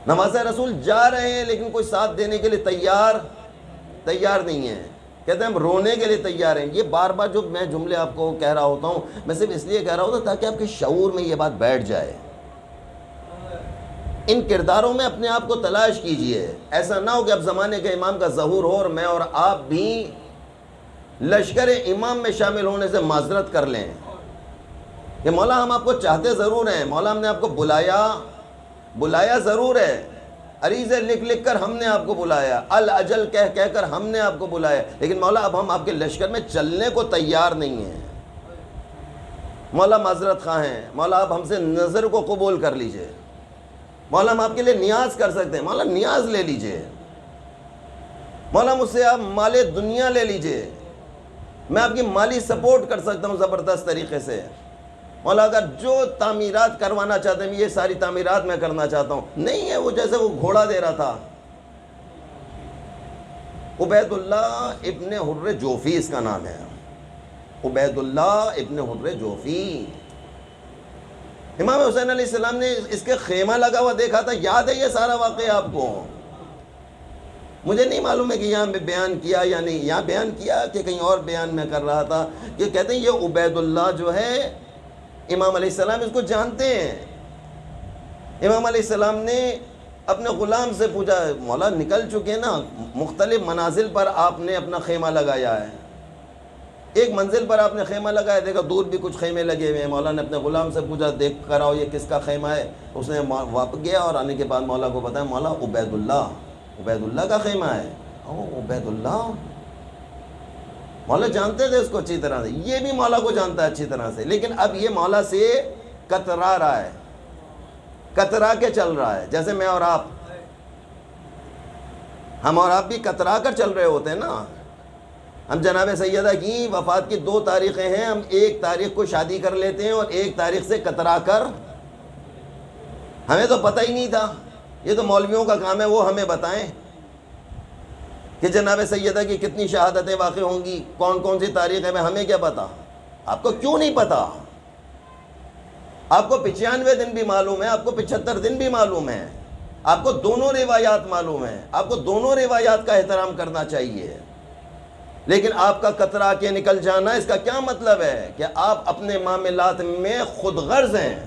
نواسہ رسول جا رہے ہیں لیکن کوئی ساتھ دینے کے لیے تیار نہیں ہے، کہتے ہیں ہم رونے کے لیے تیار ہیں۔ یہ بار بار جو میں جملے آپ کو کہہ رہا ہوتا ہوں، میں صرف اس لیے کہہ رہا ہوتا تاکہ آپ کے شعور میں یہ بات بیٹھ جائے۔ ان کرداروں میں اپنے آپ کو تلاش کیجئے، ایسا نہ ہو کہ اب زمانے کے امام کا ظہور ہو اور میں اور آپ بھی لشکر امام میں شامل ہونے سے معذرت کر لیں کہ مولا ہم آپ کو چاہتے ضرور ہیں، مولا ہم نے آپ کو بلایا ضرور ہے، عریضے لکھ کر ہم نے آپ کو بلایا، الاجل کہہ کر ہم نے آپ کو بلایا، لیکن مولا اب ہم آپ کے لشکر میں چلنے کو تیار نہیں ہیں، مولا معذرت خواہ ہیں، مولا آپ ہم سے نظر کو قبول کر لیجئے، مولا ہم آپ کے لیے نیاز کر سکتے ہیں، مولا نیاز لے لیجئے، مولا مجھ سے آپ مال دنیا لے لیجئے، میں آپ کی مالی سپورٹ کر سکتا ہوں زبردست طریقے سے، مولا اگر جو تعمیرات کروانا چاہتے ہیں یہ ساری تعمیرات میں کرنا چاہتا ہوں۔ نہیں ہے وہ جیسے وہ گھوڑا دے رہا تھا۔ عبید اللہ ابن حر جوفی اس کا نام ہے، عبید اللہ ابن حر جوفی۔ امام حسین علیہ السلام نے اس کے خیمہ لگا ہوا دیکھا تھا، یاد ہے یہ سارا واقعہ آپ کو؟ مجھے نہیں معلوم ہے کہ یہاں میں بیان کیا یا نہیں، یہاں بیان کیا کہ کہیں اور بیان میں کر رہا تھا، کہ کہتے ہیں یہ عبید اللہ جو ہے، امام علیہ السلام اس کو جانتے ہیں۔ امام علیہ السلام نے اپنے غلام سے پوچھا، مولا نکل چکے نا، مختلف منازل پر آپ نے اپنا خیمہ لگایا ہے، ایک منزل پر آپ نے خیمہ لگایا، دیکھا دور بھی کچھ خیمے لگے ہوئے ہیں، مولا نے اپنے غلام سے پوچھا دیکھ کر آؤ یہ کس کا خیمہ ہے، اس نے واپس گیا اور آنے کے بعد مولا کو بتایا مولا عبید اللہ کا خیمہ ہے۔ عبید اللہ، مولا جانتے تھے اس کو اچھی طرح سے، یہ بھی مولا کو جانتا ہے اچھی طرح سے، لیکن اب یہ مولا سے کترا رہا ہے، کترا کے چل رہا ہے، جیسے میں اور آپ، ہم اور آپ بھی کترا کر چل رہے ہوتے ہیں نا۔ ہم جناب سیدہ کی وفات کی 2 تاریخیں ہیں، ہم 1 تاریخ کو شادی کر لیتے ہیں اور 1 تاریخ سے کترا کر، ہمیں تو پتہ ہی نہیں تھا، یہ تو مولویوں کا کام ہے، وہ ہمیں بتائیں کہ جناب سیدہ کی کتنی شہادتیں واقع ہوں گی، کون کون سی تاریخ ہے، ہمیں کیا پتا؟ آپ کو کیوں نہیں پتا؟ آپ کو 95 دن بھی معلوم ہے، آپ کو 75 دن بھی معلوم ہے، آپ کو دونوں روایات معلوم ہیں، آپ کو دونوں روایات کا احترام کرنا چاہیے، لیکن آپ کا کترا کے نکل جانا اس کا کیا مطلب ہے؟ کہ آپ اپنے معاملات میں خود غرض ہیں،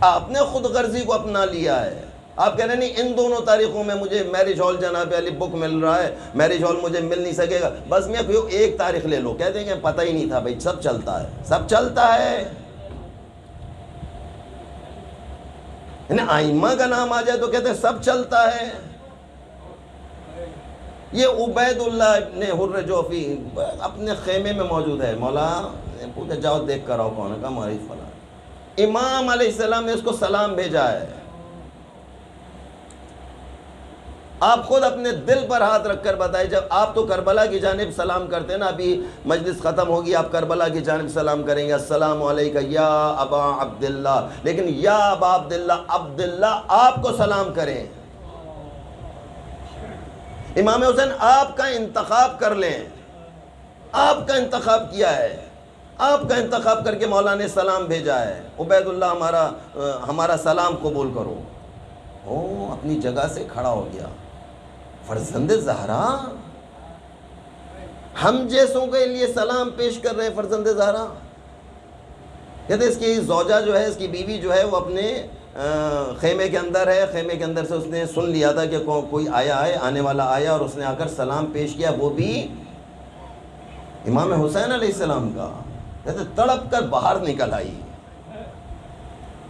آپ نے خود غرضی کو اپنا لیا ہے۔ آپ کہہ رہے ہیں نہیں ان دونوں تاریخوں میں مجھے میرج ہال جناب علی بک مل رہا ہے، میرج ہال مجھے مل نہیں سکے گا، بس میں کوئی 1 تاریخ لے لو، کہہ دیں گے پتہ ہی نہیں تھا بھائی، سب چلتا ہے، سب چلتا ہے۔ یعنی آئمہ کا نام آ جائے تو کہتے ہیں سب چلتا ہے۔ یہ عبید اللہ ابن حر جوفی اپنے خیمے میں موجود ہے، مولا پوچھا جاؤ دیکھ کر آؤ کون ہے، کہا ہماری فلاں۔ امام علیہ السلام نے اس کو سلام بھیجا ہے. آپ خود اپنے دل پر ہاتھ رکھ کر بتائیں، جب آپ تو کربلا کی جانب سلام کرتے ہیں نا، ابھی مجلس ختم ہوگی آپ کربلا کی جانب سلام کریں گے، السلام علیکہ یا ابا عبداللہ، لیکن یا ابا عبداللہ، عبداللہ آپ کو سلام کریں. امام حسین آپ کا انتخاب کر لیں، آپ کا انتخاب کیا ہے، آپ کا انتخاب کر کے مولا نے سلام بھیجا ہے. عبید اللہ ہمارا سلام قبول کرو. اپنی جگہ سے کھڑا ہو گیا. فرزند زہرا، ہم جیسوں کے لیے سلام پیش کر رہے ہیں. فرزند زہرا کہتے اس کی زوجہ جو ہے، اس کی بیوی جو ہے، وہ اپنے خیمے کے اندر ہے. خیمے کے اندر سے اس نے سن لیا تھا کہ کوئی آیا ہے، آنے والا آیا، اور اس نے آ کر سلام پیش کیا، وہ بھی امام حسین علیہ السلام کا. کہتے تڑپ کر باہر نکل آئی،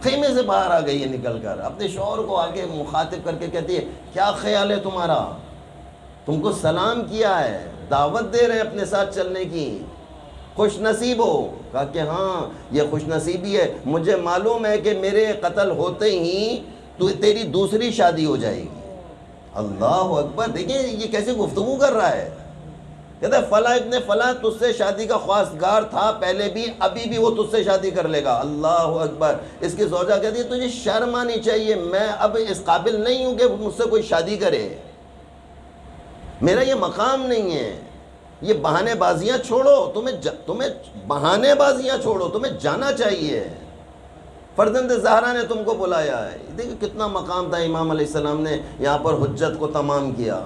خیمے سے باہر آ گئی ہے نکل کر، اپنے شوہر کو آگے مخاطب کر کے کہتی ہے کیا خیال ہے تمہارا، تم کو سلام کیا ہے، دعوت دے رہے ہیں اپنے ساتھ چلنے کی، خوش نصیب ہو. کہا کہ ہاں یہ خوش نصیبی ہے، مجھے معلوم ہے کہ میرے قتل ہوتے ہی تو تیری دوسری شادی ہو جائے گی. اللہ اکبر. دیکھیں یہ کیسے گفتگو کر رہا ہے. کہتا ہے فلاں ابن فلاں تجھ سے شادی کا خواستگار تھا پہلے بھی، ابھی بھی وہ تجھ سے شادی کر لے گا. اللہ اکبر. اس کی زوجہ کہتی ہے تجھے شرم آنی چاہیے، میں اب اس قابل نہیں ہوں کہ مجھ سے کوئی شادی کرے، میرا یہ مقام نہیں ہے. یہ بہانے بازیاں چھوڑو، تمہیں بہانے بازیاں چھوڑو، تمہیں جانا چاہیے. فرزند زہرا نے تم کو بلایا ہے. دیکھیں کتنا مقام تھا. امام علیہ السلام نے یہاں پر حجت کو تمام کیا.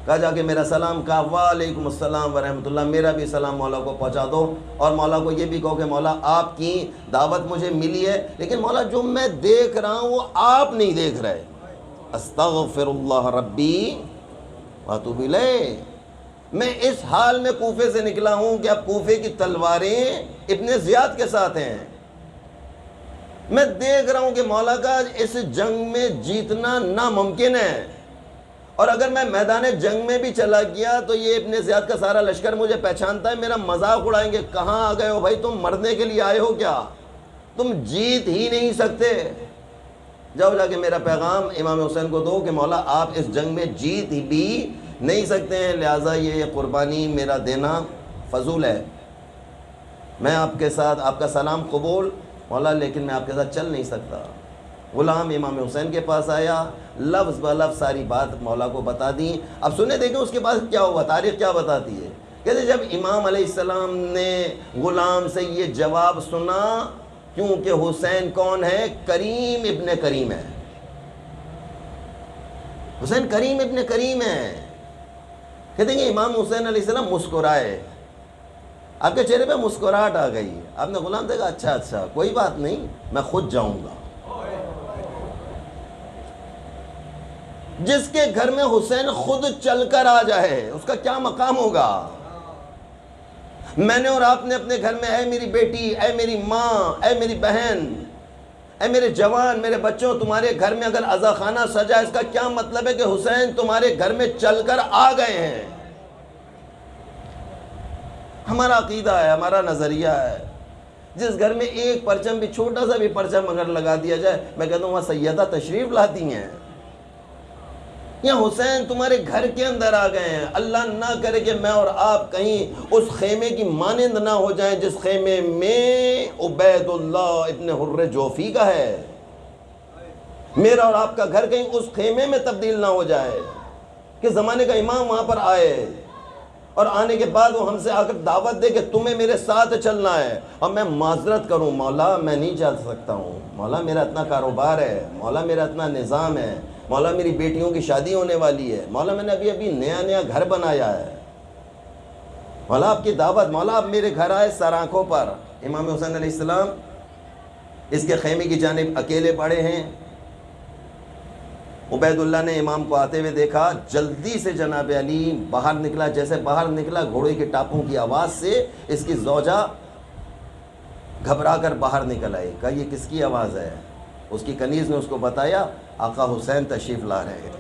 کہا جا کے میرا سلام کہا، وعلیکم السلام ورحمۃ اللہ، میرا بھی سلام مولا کو پہنچا دو، اور مولا کو یہ بھی کہو کہ مولا آپ کی دعوت مجھے ملی ہے، لیکن مولا جو میں دیکھ رہا ہوں وہ آپ نہیں دیکھ رہے. استغفر اللہ ربی واتوب الیہ. میں اس حال میں کوفے سے نکلا ہوں کہ اب کوفے کی تلواریں ابن زیاد کے ساتھ ہیں. میں دیکھ رہا ہوں کہ مولا کا اس جنگ میں جیتنا ناممکن ہے، اور اگر میں میدان جنگ میں بھی چلا گیا تو یہ ابن زیاد کا سارا لشکر مجھے پہچانتا ہے، میرا مذاق اڑائیں گے. کہاں آ گئے ہو بھائی، تم مرنے کے لیے آئے ہو کیا، تم جیت ہی نہیں سکتے. جاؤ جا کے میرا پیغام امام حسین کو دو کہ مولا آپ اس جنگ میں جیت ہی بھی نہیں سکتے ہیں، لہٰذا یہ قربانی میرا دینا فضول ہے. میں آپ کے ساتھ، آپ کا سلام قبول مولا، لیکن میں آپ کے ساتھ چل نہیں سکتا. غلام امام حسین کے پاس آیا، لفظ بہ لفظ ساری بات مولا کو بتا دی. اب سنیں دیکھیں اس کے بعد کیا ہوا، تاریخ کیا بتاتی ہے. کہتے جب امام علیہ السلام نے غلام سے یہ جواب سنا، کیونکہ حسین کون ہے، کریم ابن کریم ہے، حسین کریم ابن کریم ہے. کہتے ہیں کہ امام حسین علیہ السلام مسکرائے، آپ کے چہرے پہ مسکراہٹ آ گئی. آپ نے غلام دیکھا، اچھا کوئی بات نہیں، میں خود جاؤں گا. جس کے گھر میں حسین خود چل کر آ جائے اس کا کیا مقام ہوگا. میں نے اور آپ نے اپنے گھر میں، اے میری بیٹی، اے میری ماں، اے میری بہن، اے میرے جوان، میرے بچوں، تمہارے گھر میں اگر عزا خانہ سجا، اس کا کیا مطلب ہے کہ حسین تمہارے گھر میں چل کر آ گئے ہیں. ہمارا عقیدہ ہے، ہمارا نظریہ ہے. جس گھر میں ایک پرچم بھی، چھوٹا سا بھی پرچم اگر لگا دیا جائے، میں کہتا ہوں وہاں سیدہ تشریف لاتی ہیں. یا حسین تمہارے گھر کے اندر آ گئے ہیں. اللہ نہ کرے کہ میں اور آپ کہیں اس خیمے کی مانند نہ ہو جائیں جس خیمے میں عبید اللہ ابن حر جوفی کا ہے. میرا اور آپ کا گھر کہیں اس خیمے میں تبدیل نہ ہو جائے کہ زمانے کا امام وہاں پر آئے اور آنے کے بعد وہ ہم سے آ کر دعوت دے کہ تمہیں میرے ساتھ چلنا ہے، اور میں معذرت کروں، مولا میں نہیں چل سکتا ہوں، مولا میرا اتنا کاروبار ہے، مولا میرا اتنا نظام ہے، مولا میری بیٹیوں کی شادی ہونے والی ہے، مولا میں نے ابھی نیا گھر بنایا ہے، مولا آپ کی دعوت، مولا آپ میرے گھر آئے سر آنکھوں پر. امام حسین علیہ السلام اس کے خیمے کی جانب اکیلے پڑے ہیں. عبید اللہ نے امام کو آتے ہوئے دیکھا، جلدی سے جناب علی باہر نکلا. جیسے باہر نکلا، گھوڑے کے ٹاپوں کی آواز سے اس کی زوجہ گھبرا کر باہر نکل آئی. کہا یہ کس کی آواز ہے؟ اس کی کنیز نے اس کو بتایا آقا حسین تشریف لا رہے ہیں.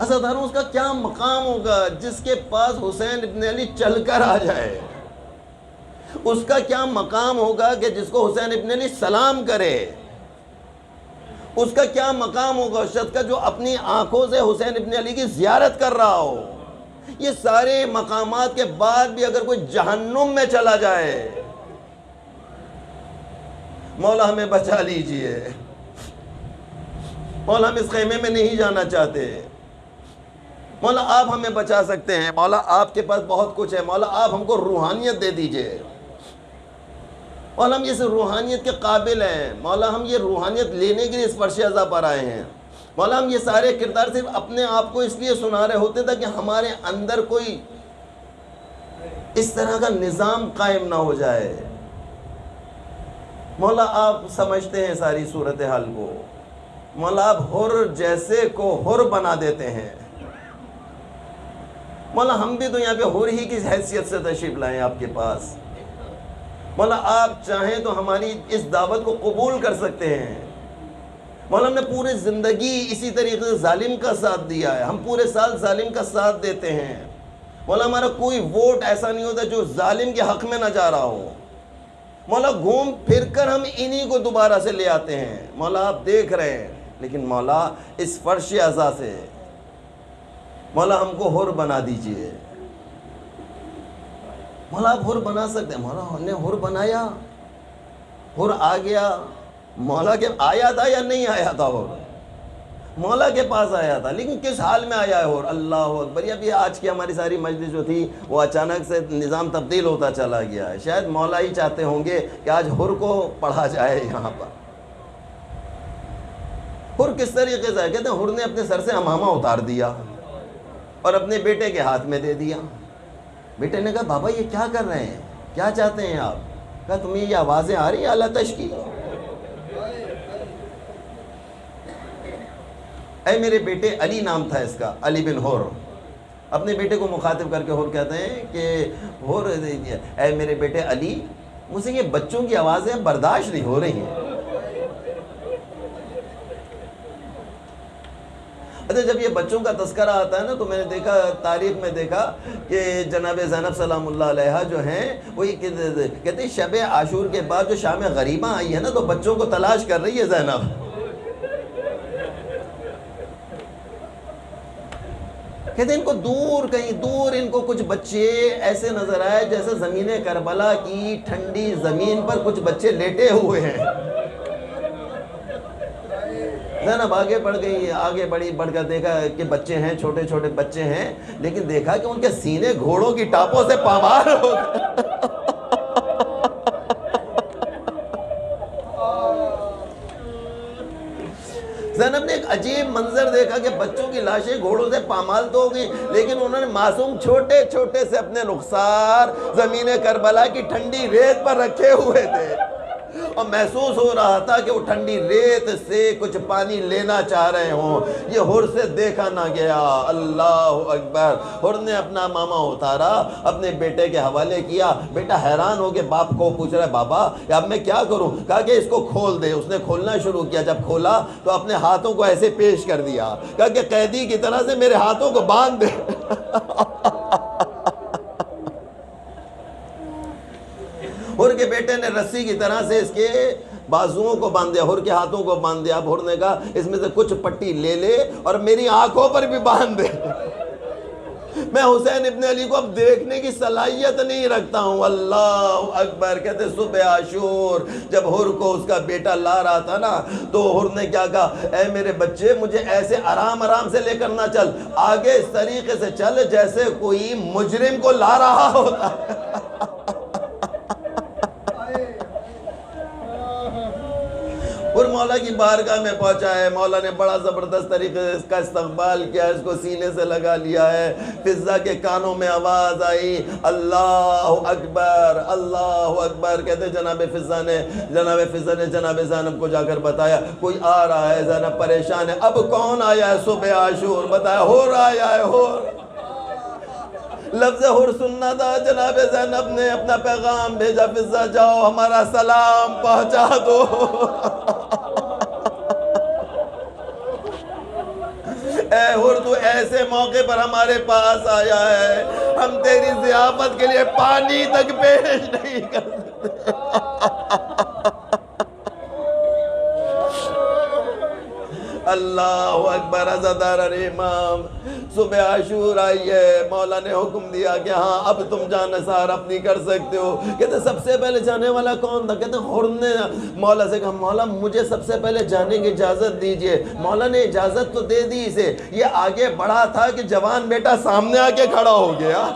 عزاداروں اس کا کیا مقام ہوگا جس کے پاس حسین ابن علی چل کر آ جائے. اس کا کیا مقام ہوگا کہ جس کو حسین ابن علی سلام کرے؟ اس کا کیا مقام ہوگا اس شخص کا جو اپنی آنکھوں سے حسین ابن علی کی زیارت کر رہا ہو؟ یہ سارے مقامات کے بعد بھی اگر کوئی جہنم میں چلا جائے، مولا ہمیں بچا لیجئے، مولا ہم اس خیمے میں نہیں جانا چاہتے، مولا آپ ہمیں بچا سکتے ہیں، مولا آپ کے پاس بہت کچھ ہے، مولا آپ ہم کو روحانیت دے دیجئے، مولا ہم اس روحانیت کے قابل ہیں، مولا ہم یہ روحانیت لینے کے لیے اس فرش اعضاء پر آئے ہیں، مولا ہم یہ سارے کردار صرف اپنے آپ کو اس لیے سنا رہے ہوتے تھے کہ ہمارے اندر کوئی اس طرح کا نظام قائم نہ ہو جائے۔ مولا آپ سمجھتے ہیں ساری صورتحال کو، مولا آپ حر جیسے کو حر بنا دیتے ہیں، مولا ہم بھی تو یہاں پہ حر ہی کی حیثیت سے تشریف لائیں آپ کے پاس، مولا آپ چاہیں تو ہماری اس دعوت کو قبول کر سکتے ہیں۔ مولا ہم نے پورے زندگی اسی طریقے سے ظالم کا ساتھ دیا ہے، ہم پورے سال ظالم کا ساتھ دیتے ہیں، مولا ہمارا کوئی ووٹ ایسا نہیں ہوتا جو ظالم کے حق میں نہ جا رہا ہو، مولا گھوم پھر کر ہم انہی کو دوبارہ سے لے آتے ہیں، مولا آپ دیکھ رہے ہیں، لیکن مولا اس فرش اعضاء سے مولا ہم کو حر بنا دیجئے، مولا آپ حر بنا سکتے ہیں، مولا ہم نے حر بنایا، حر آ گیا، مولا کے آیا تھا یا نہیں آیا تھا حر؟ مولا کے پاس آیا تھا، لیکن کس حال میں آیا ہے حر؟ اللہ اکبر۔ اب یہ آج کی ہماری ساری مجلس جو تھی وہ اچانک سے نظام تبدیل ہوتا چلا گیا ہے، شاید مولا ہی چاہتے ہوں گے کہ آج حر کو پڑھا جائے یہاں پر۔ حر کس طریقے سے ہے؟ کہتے ہیں حر نے اپنے سر سے امامہ اتار دیا اور اپنے بیٹے کے ہاتھ میں دے دیا۔ بیٹے نے کہا بابا یہ کیا کر رہے ہیں، کیا چاہتے ہیں آپ؟ کہا تمہیں یہ آوازیں آ رہی ہیں اعلیٰ تش کی؟ اے میرے بیٹے، علی نام تھا اس کا، علی بن حر، اپنے بیٹے کو مخاطب کر کے حر کہتے ہیں کہ حر اے میرے بیٹے علی، مجھ سے یہ بچوں کی آوازیں برداشت نہیں ہو رہی ہیں۔ اچھا جب یہ بچوں کا تذکرہ آتا ہے نا تو میں نے دیکھا، تاریخ میں دیکھا کہ جناب زینب سلام اللہ علیہا جو ہیں وہ کہتے ہیں شب عاشور کے بعد جو شام غریبہ آئی ہے نا تو بچوں کو تلاش کر رہی ہے زینب۔ کہتے ہیں ان کو دور، کہیں دور ان کو کچھ بچے ایسے نظر آئے جیسے زمین کربلا کی ٹھنڈی زمین پر کچھ بچے لیٹے ہوئے ہیں۔ زینب آگے بڑھ گئی، آگے بڑھ کر دیکھا کہ بچے ہیں، چھوٹے چھوٹے بچے ہیں، لیکن دیکھا کہ ان کے سینے گھوڑوں کی ٹاپوں سے پامال ہو گئے۔ زینب نے ایک عجیب منظر دیکھا کہ بچوں کی لاشیں گھوڑوں سے پامال تو ہو گئی، لیکن انہوں نے معصوم چھوٹے چھوٹے سے اپنے رخسار زمین کربلا کی ٹھنڈی ریت پر رکھے ہوئے تھے، اور محسوس ہو رہا تھا کہ وہ ٹھنڈی ریت سے کچھ پانی لینا چاہ رہے ہوں۔ یہ حر سے دیکھا نہ گیا۔ اللہ اکبر۔ حر نے اپنا ماما اتارا، اپنے بیٹے کے حوالے کیا۔ بیٹا حیران ہو کے باپ کو پوچھ رہا ہے بابا اب میں کیا کروں؟ کہا کہ اس کو کھول دے۔ اس نے کھولنا شروع کیا، جب کھولا تو اپنے ہاتھوں کو ایسے پیش کر دیا، کہا کہ قیدی کی طرح سے میرے ہاتھوں کو باندھ دے۔ حر کے بیٹے نے رسی کی طرح سے اس کے بازوؤں کو باندھ دیا، حر کے ہاتھوں کو باندھ دیا۔ اب حر نے کہا اس میں سے کچھ پٹی لے لے اور میری آنکھوں پر بھی باندھ دے، میں حسین ابن علی کو اب دیکھنے کی صلاحیت نہیں رکھتا ہوں۔ اللہ اکبر۔ کہتے صبح عاشور جب حر کو اس کا بیٹا لا رہا تھا نا تو حر نے کیا کہا، اے میرے بچے مجھے ایسے آرام آرام سے لے کر نہ چل، آگے اس طریقے سے چل جیسے کوئی مجرم کو لا رہا ہوتا ہے۔ اور مولا کی بارگاہ میں پہنچا ہے، مولا نے بڑا زبردست طریقے سے اس کا استقبال کیا، اس کو سینے سے لگا لیا ہے۔ فضا کے کانوں میں آواز آئی اللہ اکبر اللہ اکبر۔ کہتے جناب فضا نے جناب زینب کو جا کر بتایا کوئی آ رہا ہے، زینب پریشان ہے۔ اب کون آیا ہے صبح عاشور؟ بتایا حر آیا ہے، حر۔ لفظ حر سننا تھا، جناب زینب نے اپنا پیغام بھیجا، فضا جاؤ ہمارا سلام پہنچا دو۔ اے حر تو ایسے موقع پر ہمارے پاس آیا ہے، ہم تیری ضیافت کے لیے پانی تک پیش نہیں کر سکتے۔ اللہ اکبر۔ عزاداران امام صبح عاشور آئی ہے، مولا نے حکم دیا کہ ہاں اب تم جانثار اپنی کر سکتے ہو۔ کہتے سب سے پہلے جانے والا کون تھا؟ کہتے حر نے مولا سے کہا مولا مجھے سب سے پہلے جانے کی اجازت دیجئے۔ مولا نے اجازت تو دے دی اسے، یہ آگے بڑھا تھا کہ جوان بیٹا سامنے آ کے کھڑا ہو گیا۔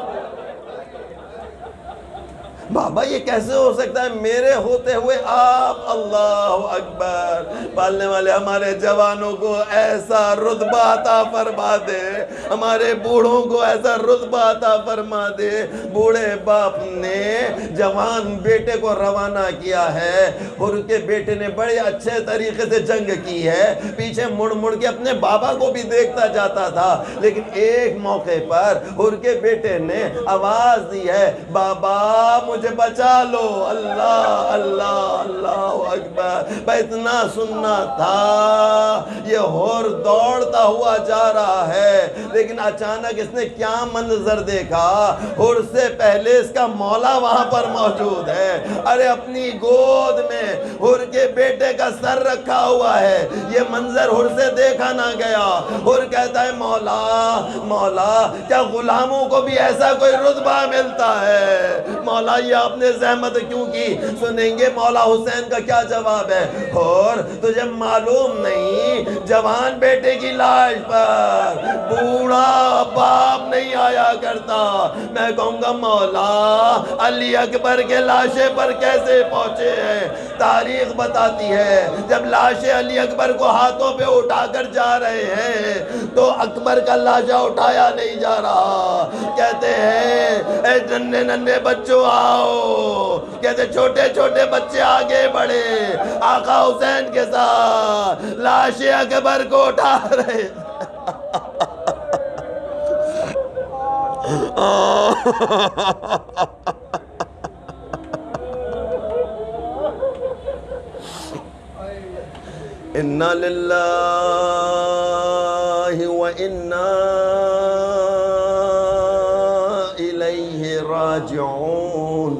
بابا یہ کیسے ہو سکتا ہے میرے ہوتے ہوئے آپ؟ اللہ اکبر۔ پالنے والے ہمارے جوانوں کو ایسا رتبہ عطا فرما دے، ہمارے بوڑھوں کو ایسا رتبہ عطا فرما دے۔ بوڑھے باپ نے جوان بیٹے کو روانہ کیا ہے، اور ان کے بیٹے نے بڑے اچھے طریقے سے جنگ کی ہے، پیچھے مڑ مڑ کے اپنے بابا کو بھی دیکھتا جاتا تھا، لیکن ایک موقع پر ان کے بیٹے نے آواز دی ہے بابا مجھے بچا لو۔ اللہ اللہ اللہ اکبر۔ بھائی اتنا سننا تھا، یہ ہور دوڑتا ہوا جا رہا ہے، لیکن اچانک اس نے کیا منظر دیکھا؟ ہور سے پہلے اس کا مولا وہاں پر موجود ہے۔ ارے اپنی گود میں ہور کے بیٹے کا سر رکھا ہوا ہے۔ یہ منظر ہور سے دیکھا نہ گیا۔ ہور کہتا ہے مولا مولا کیا غلاموں کو بھی ایسا کوئی رتبہ ملتا ہے؟ مولا یہ آپ نے زحمت کیوں کی؟ سنیں گے مولا حسین کا کیا جواب ہے۔ اور تجھے معلوم نہیں جوان بیٹے کی لاش پر بوڑھا باپ نہیں آیا کرتا؟ میں کہوں گا مولا علی اکبر کے لاشے پر کیسے پہنچے ہیں؟ تاریخ بتاتی ہے جب لاشے علی اکبر کو ہاتھوں پہ اٹھا کر جا رہے ہیں تو اکبر کا لاشا اٹھایا نہیں جا رہا۔ کہتے ہیں اے ننھے ننھے بچوں آؤ، کہتے چھوٹے چھوٹے بچے آگے بڑھے، آقا حسین کے ساتھ لاش اکبر کو اٹھا رہے۔ اِنَّا لِلَّهِ وَإِنَّا إِلَيْهِ راجعون۔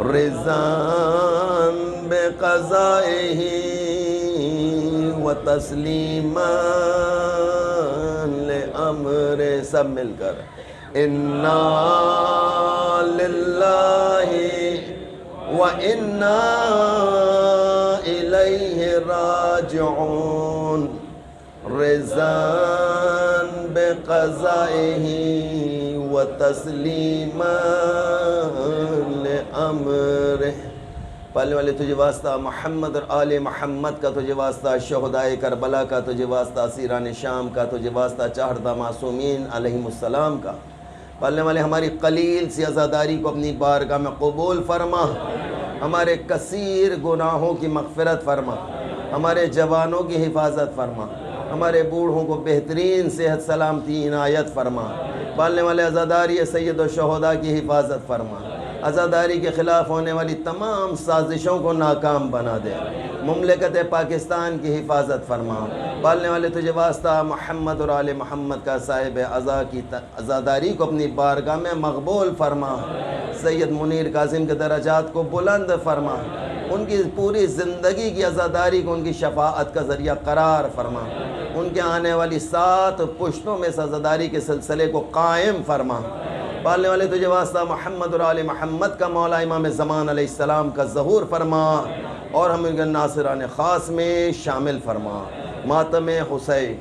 رضاً بقضائه وتسلیماً لأمر، سب مل کر اِنَّا لِلَّهِ وَإِنَّا إِلَيْهِ راجعون۔ رضاً بقضائه وتسلیماً لأمرہ۔ پالنے والے تجھے واسطہ محمد اور آل محمد کا، تجھے واسطہ شہدائے کربلا کا، تجھے واسطہ اسیران شام کا، تجھے واسطہ چہردہ معصومین علیہم السلام کا۔ پالنے والے ہماری قلیل سی عزاداری کو اپنی بارگاہ میں قبول فرما، ہمارے کثیر گناہوں کی مغفرت فرما، ہمارے جوانوں کی حفاظت فرما، ہمارے بوڑھوں کو بہترین صحت سلامتی عنایت فرما۔ پالنے والے عزاداری سید و شہداء کی حفاظت فرما، عزاداری کے خلاف ہونے والی تمام سازشوں کو ناکام بنا دے، مملکت پاکستان کی حفاظت فرما۔ پالنے والے تجھے واسطہ محمد اور آل محمد کا صاحب عزا کی عزاداری کو اپنی بارگاہ میں مقبول فرما، سید منیر کاظم کے درجات کو بلند فرما، ان کی پوری زندگی کی عزاداری کو ان کی شفاعت کا ذریعہ قرار فرما، ان کے آنے والی 7 پشتوں میں عزاداری کے سلسلے کو قائم فرما۔ پالنے والے تجھے واسطہ محمد اور آل محمد کا مولا امام زمان علیہ السلام کا ظہور فرما، اور ہم ان کے ناصران خاص میں شامل فرما۔ ماتم حسین